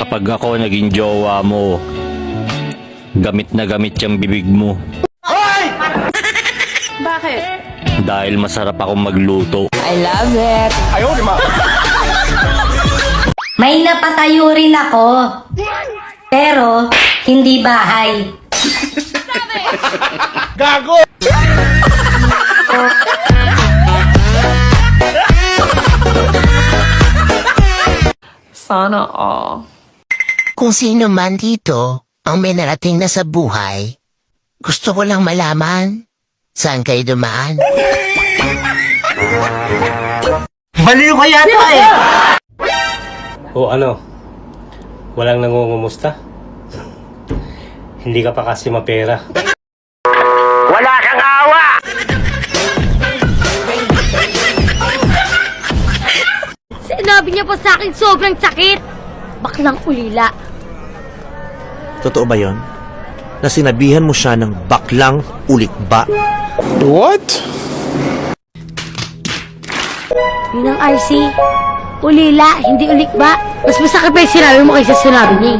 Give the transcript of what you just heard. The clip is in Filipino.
Kapag ako naging jowa mo, gamit na gamit yung bibig mo. Bakit? Dahil masarap akong magluto. I love it. May napatayo rin ako. Pero, hindi bahay. Sana all. Kung sino man dito ang may narating na sa buhay, gusto ko lang malaman saan kayo dumaan. Baliw ka yata eh! O ano? Walang nangungumusta? Hindi ka pa kasi mapera. Wala kang awa! Sinabi niya pa sa akin sobrang sakit. Baklang ulila. Totoo ba yon? Na sinabihan mo siya ng baklang ulikba? Yun ang RC. Ulila, hindi ulikba. Mas masakit pa yung sinabi mo kaysa sinabi niya.